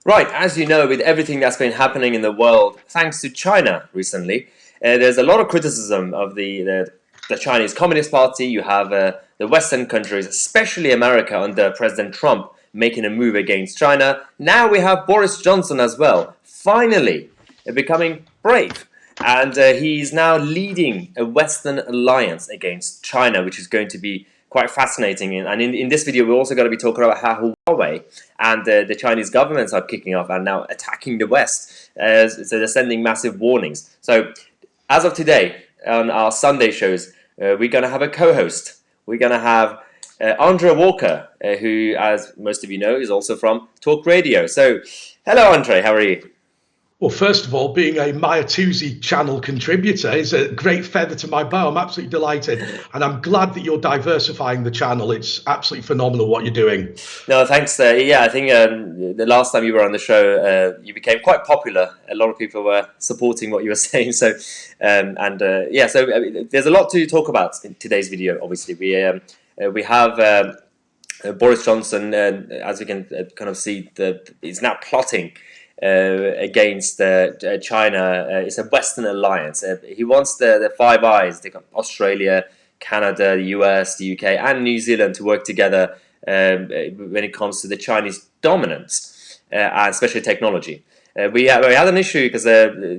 Right, as you know, with everything that's been happening in the world, thanks to China recently, there's a lot of criticism of the Chinese Communist Party. You have the Western countries, especially America under President Trump, making a move against China. Now we have Boris Johnson as well, finally becoming brave. And he's now leading a Western alliance against China, which is going to be quite fascinating. And in this video, we're also going to be talking about how Huawei and the Chinese governments are kicking off and now attacking the West. So they're sending massive warnings. So as of today, on our Sunday shows, we're going to have a co-host. We're going to have Andre Walker, who, as most of you know, is also from Talk Radio. So hello, Andre. How are you? Well, first of all, being a Tousi channel contributor is a great feather to my bow. I'm absolutely delighted. And I'm glad that you're diversifying the channel. It's absolutely phenomenal what you're doing. No, thanks. Yeah, I think the last time you were on the show, you became quite popular. A lot of people were supporting what you were saying. So, yeah, so there's a lot to talk about in today's video, obviously. We have Boris Johnson, as we can kind of see, he's now plotting against China. It's a Western alliance. He wants the Five Eyes, Australia, Canada, the US, the UK, and New Zealand to work together when it comes to the Chinese dominance, and especially technology. We had an issue because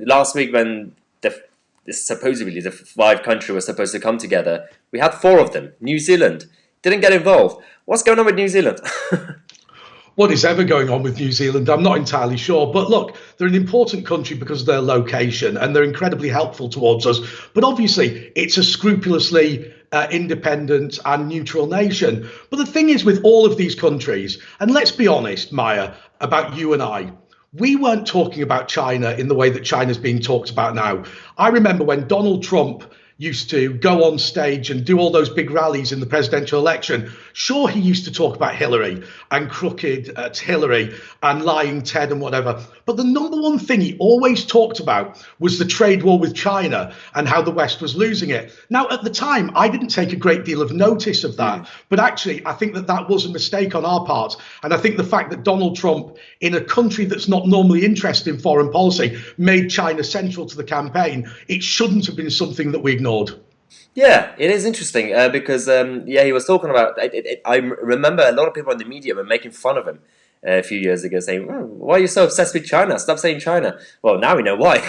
last week when supposedly the five countries were supposed to come together, we had four of them. New Zealand didn't get involved. What's going on with New Zealand? What is ever going on with New Zealand? I'm not entirely sure. But look, they're an important country because of their location and they're incredibly helpful towards us. But obviously, it's a scrupulously independent and neutral nation. But the thing is with all of these countries, and let's be honest, Maya, about you and I, we weren't talking about China in the way that China's being talked about now. I remember when Donald Trump used to go on stage and do all those big rallies in the presidential election. Sure, he used to talk about Hillary and crooked Hillary and lying Ted and whatever. But the number one thing he always talked about was the trade war with China and how the West was losing it. Now, at the time, I didn't take a great deal of notice of that. But actually, I think that was a mistake on our part. And I think the fact that Donald Trump, in a country that's not normally interested in foreign policy, made China central to the campaign, it shouldn't have been something that we ignored. Yeah, it is interesting because yeah, he was talking about. I remember a lot of people in the media were making fun of him a few years ago, saying, "Why are you so obsessed with China? Stop saying China." Well, now we know why,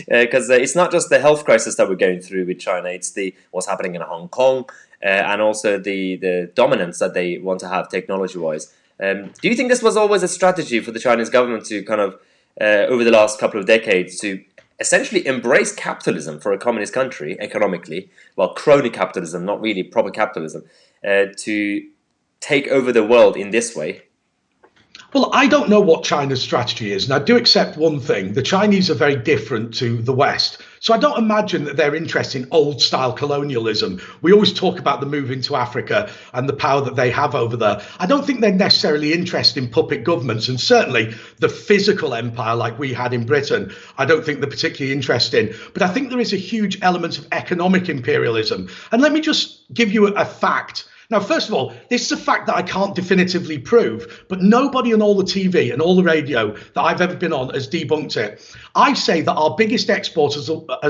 because it's not just the health crisis that we're going through with China; it's what's happening in Hong Kong and also the dominance that they want to have technology-wise. Do you think this was always a strategy for the Chinese government to kind of over the last couple of decades to essentially embrace capitalism for a communist country economically, well, crony capitalism, not really proper capitalism, to take over the world in this way? Well, I don't know what China's strategy is, and I do accept one thing. The Chinese are very different to the West. So I don't imagine that they're interested in old-style colonialism. We always talk about the move into Africa and the power that they have over there. I don't think they're necessarily interested in puppet governments, and certainly the physical empire like we had in Britain, I don't think they're particularly interested in. But I think there is a huge element of economic imperialism. And let me just give you a fact. Now, first of all, this is a fact that I can't definitively prove, but nobody on all the TV and all the radio that I've ever been on has debunked it. I say that our biggest export as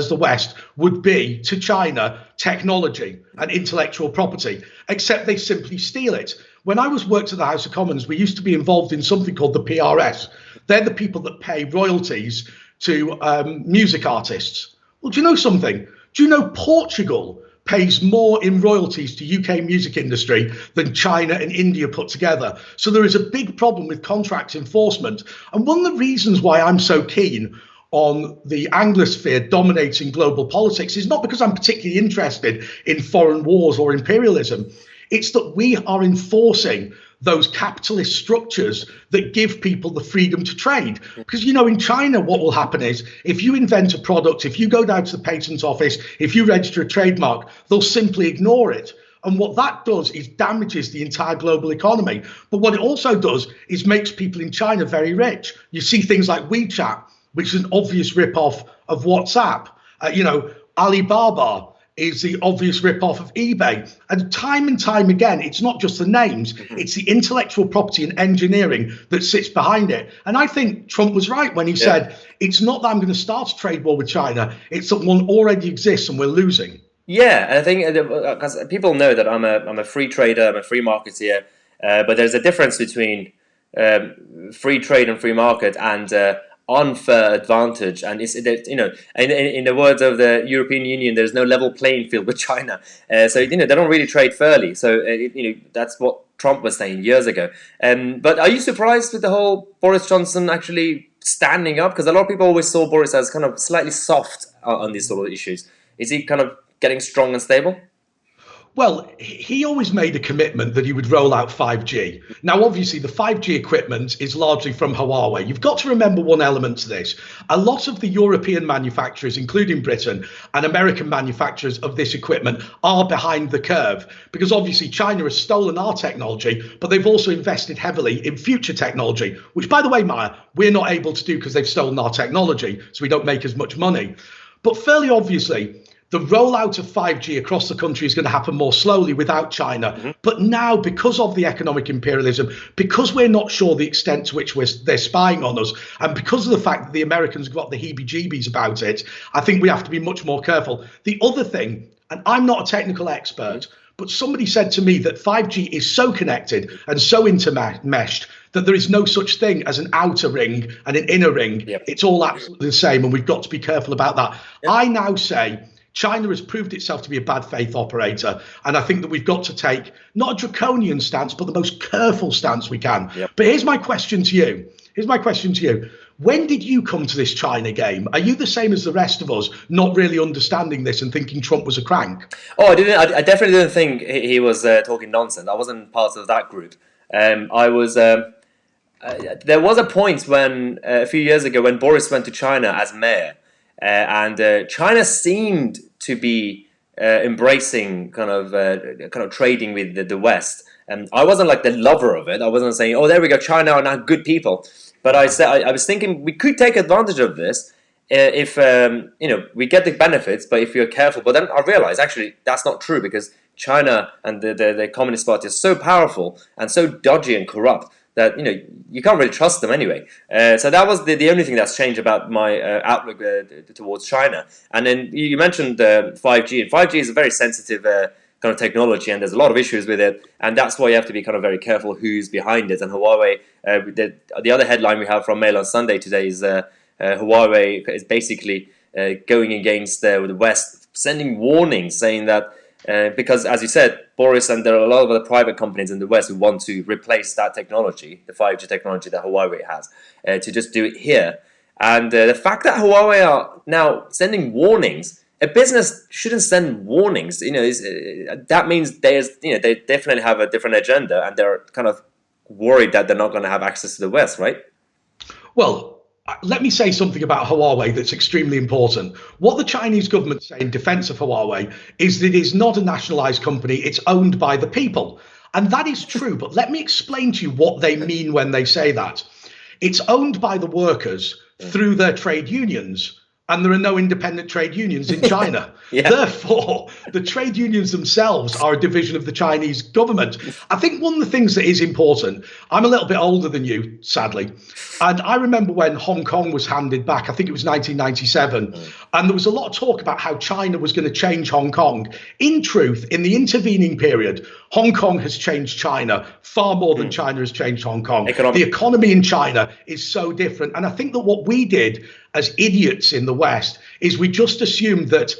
the West would be to China technology and intellectual property, except they simply steal it. When I worked at the House of Commons, we used to be involved in something called the PRS. They're the people that pay royalties to music artists. Well, do you know something? Do you know Portugal pays more in royalties to UK music industry than China and India put together? So there is a big problem with contract enforcement. And one of the reasons why I'm so keen on the Anglosphere dominating global politics is not because I'm particularly interested in foreign wars or imperialism. It's that we are enforcing those capitalist structures that give people the freedom to trade. Because, you know, in China, what will happen is if you invent a product, if you go down to the patent office, if you register a trademark, they'll simply ignore it. And what that does is damages the entire global economy. But what it also does is makes people in China very rich. You see things like WeChat, which is an obvious rip-off of WhatsApp. You know, Alibaba is the obvious rip-off of eBay. And time again, it's not just the names, it's the intellectual property and engineering that sits behind it. And I think Trump was right when he said, it's not that I'm going to start a trade war with China, it's that one already exists and we're losing. Yeah, and I think because people know that I'm a free trader, I'm a free marketeer, but there's a difference between free trade and free market and unfair advantage. And in the words of the European Union, there's no level playing field with China. So they don't really trade fairly. So that's what Trump was saying years ago. But are you surprised with the whole Boris Johnson actually standing up? Because a lot of people always saw Boris as kind of slightly soft on these sort of issues. Is he kind of getting strong and stable? Well, he always made a commitment that he would roll out 5G. Now, obviously, the 5G equipment is largely from Huawei. You've got to remember one element to this. A lot of the European manufacturers, including Britain, and American manufacturers of this equipment are behind the curve because obviously China has stolen our technology, but they've also invested heavily in future technology, which, by the way, Maya, we're not able to do because they've stolen our technology, so we don't make as much money. But fairly obviously, the rollout of 5G across the country is going to happen more slowly without China. But now, because of the economic imperialism, because we're not sure the extent to which they're spying on us, and because of the fact that the Americans got the heebie-jeebies about it, I think we have to be much more careful. The other thing, and I'm not a technical expert, but somebody said to me that 5G is so connected and so intermeshed that there is no such thing as an outer ring and an inner ring. It's all absolutely the same, and we've got to be careful about that. I now say China has proved itself to be a bad faith operator. And I think that we've got to take not a draconian stance, but the most careful stance we can. But here's my question to you. When did you come to this China game? Are you the same as the rest of us, not really understanding this and thinking Trump was a crank? Oh, I didn't. I definitely didn't think he was talking nonsense. I wasn't part of that group. I was. There was a point when a few years ago when Boris went to China as mayor, and China seemed to be embracing kind of trading with the West. And I wasn't like the lover of it. I wasn't saying, "Oh, there we go, China are now good people." But I was thinking we could take advantage of this if we get the benefits, but if you're careful. But then I realized actually that's not true because China and the Communist Party is so powerful and so dodgy and corrupt that you can't really trust them anyway. So that was the only thing that's changed about my outlook towards China. And then you mentioned 5G, and 5G is a very sensitive kind of technology, and there's a lot of issues with it, and that's why you have to be kind of very careful who's behind it. And Huawei, the other headline we have from Mail on Sunday today is Huawei is basically going against the West, sending warnings, saying that because, as you said, Boris, and there are a lot of other private companies in the West who want to replace that technology, the 5G technology that Huawei has, to just do it here. And the fact that Huawei are now sending warnings, a business shouldn't send warnings. That means they definitely have a different agenda, and they're kind of worried that they're not going to have access to the West, right? Well, let me say something about Huawei that's extremely important. What the Chinese government say in defense of Huawei is that it is not a nationalized company, it's owned by the people. And that is true, but let me explain to you what they mean when they say that. It's owned by the workers through their trade unions, and there are no independent trade unions in China. Therefore, the trade unions themselves are a division of the Chinese government. I think one of the things that is important, I'm a little bit older than you, sadly, and I remember when Hong Kong was handed back, I think it was 1997, and there was a lot of talk about how China was going to change Hong Kong. In truth, in the intervening period, Hong Kong has changed China far more than China has changed Hong Kong. The economy in China is so different. And I think that what we did as idiots in the West is we just assumed that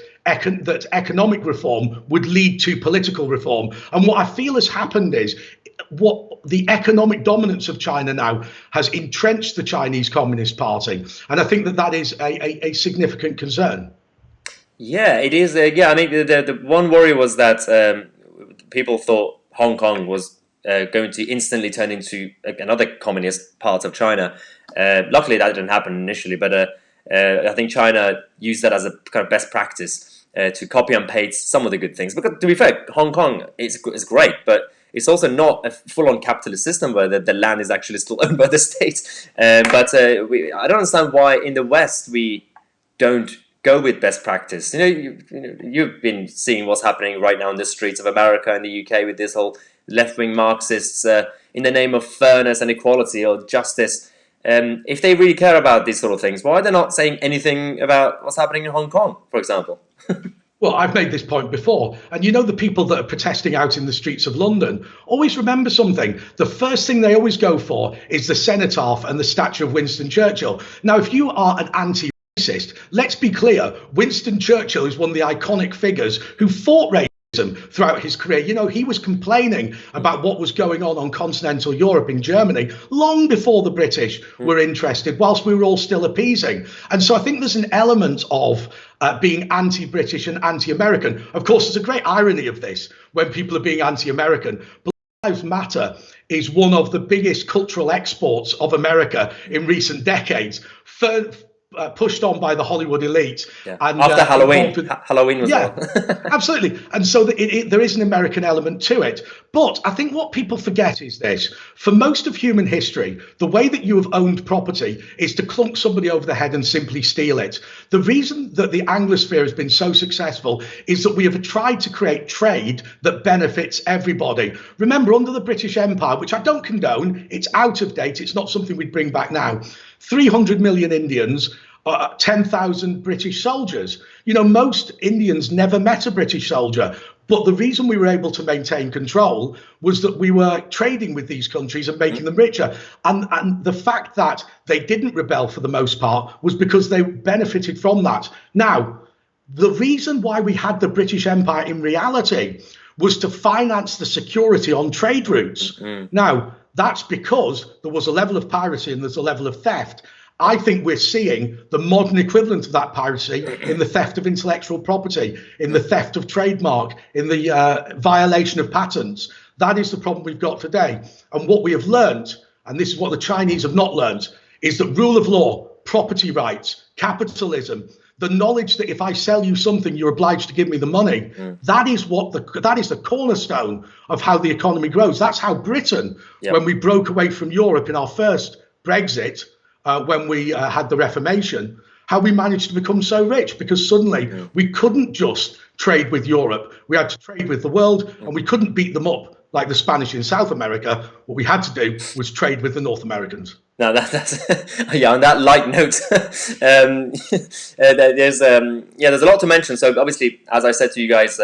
economic reform would lead to political reform. And what I feel has happened is what the economic dominance of China now has entrenched the Chinese Communist Party. And I think that is a significant concern. Yeah, it is. I mean, the one worry was that people thought Hong Kong was going to instantly turn into another communist part of China. Luckily, that didn't happen initially, but I think China used that as a kind of best practice to copy and paste some of the good things. Because to be fair, Hong Kong is great, but it's also not a full-on capitalist system where the land is actually still owned by the state. I don't understand why in the West we don't go with best practice. You've been seeing what's happening right now in the streets of America and the UK with this whole left-wing Marxists in the name of fairness and equality or justice. If they really care about these sort of things, why are they not saying anything about what's happening in Hong Kong, for example? Well, I've made this point before, and the people that are protesting out in the streets of London, always remember something. The first thing they always go for is the cenotaph and the statue of Winston Churchill. Now, if you are an anti-racist, let's be clear, Winston Churchill is one of the iconic figures who fought racism throughout his career. He was complaining about what was going on continental Europe in Germany long before the British were interested, whilst we were all still appeasing. And so I think there's an element of being anti-British and anti-American. Of course, there's a great irony of this when people are being anti-American. Black Lives Matter is one of the biggest cultural exports of America in recent decades. Pushed on by the Hollywood elite. Yeah. And after Halloween. Halloween was well. Absolutely. And so there is an American element to it. But I think what people forget is this. For most of human history, the way that you have owned property is to clunk somebody over the head and simply steal it. The reason that the Anglosphere has been so successful is that we have tried to create trade that benefits everybody. Remember, under the British Empire, which I don't condone, it's out of date, it's not something we'd bring back now, 300 million Indians, 10,000 British soldiers. Most Indians never met a British soldier. But the reason we were able to maintain control was that we were trading with these countries and making them richer. And the fact that they didn't rebel for the most part was because they benefited from that. Now, the reason why we had the British Empire in reality was to finance the security on trade routes. Now, that's because there was a level of piracy and there's a level of theft. I think we're seeing the modern equivalent of that piracy in the theft of intellectual property, in the theft of trademark, in the violation of patents. That is the problem we've got today. And what we have learned, and this is what the Chinese have not learned, is that rule of law, property rights, capitalism, the knowledge that if I sell you something, you're obliged to give me the money. That is the cornerstone of how the economy grows. That's how Britain, when we broke away from Europe in our first Brexit, when we had the Reformation, how we managed to become so rich, because suddenly we couldn't just trade with Europe. We had to trade with the world, and we couldn't beat them up like the Spanish in South America. What we had to do was trade with the North Americans. Now that's yeah. On that light note, there's a lot to mention. So obviously, as I said to you guys,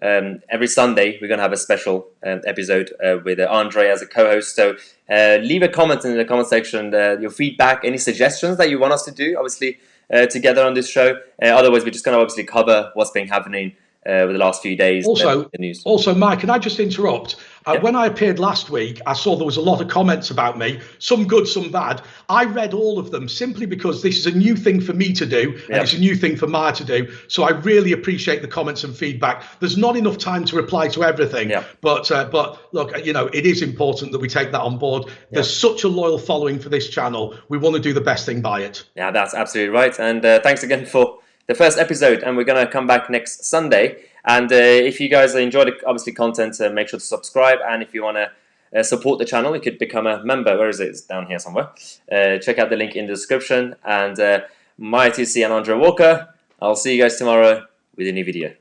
every Sunday we're going to have a special episode with Andre as a co-host. So leave a comment in the comment section, your feedback, any suggestions that you want us to do, obviously together on this show. Otherwise, we're just going to obviously cover what's been happening with the last few days. Also, the news. Also, Mike, can I just interrupt? When I appeared last week, I saw there was a lot of comments about me, some good, some bad. I read all of them simply because this is a new thing for me to do, and it's a new thing for Maya to do. So I really appreciate the comments and feedback. There's not enough time to reply to everything, but look, it is important that we take that on board. There's such a loyal following for this channel. We want to do the best thing by it. Yeah, that's absolutely right. And thanks again for the first episode, and we're going to come back next Sunday. And if you guys enjoyed the obviously content, make sure to subscribe. And if you want to support the channel, you could become a member. Where is it? It's down here somewhere. Check out the link in the description. And Maya Tousi and Andre Walker, I'll see you guys tomorrow with a new video.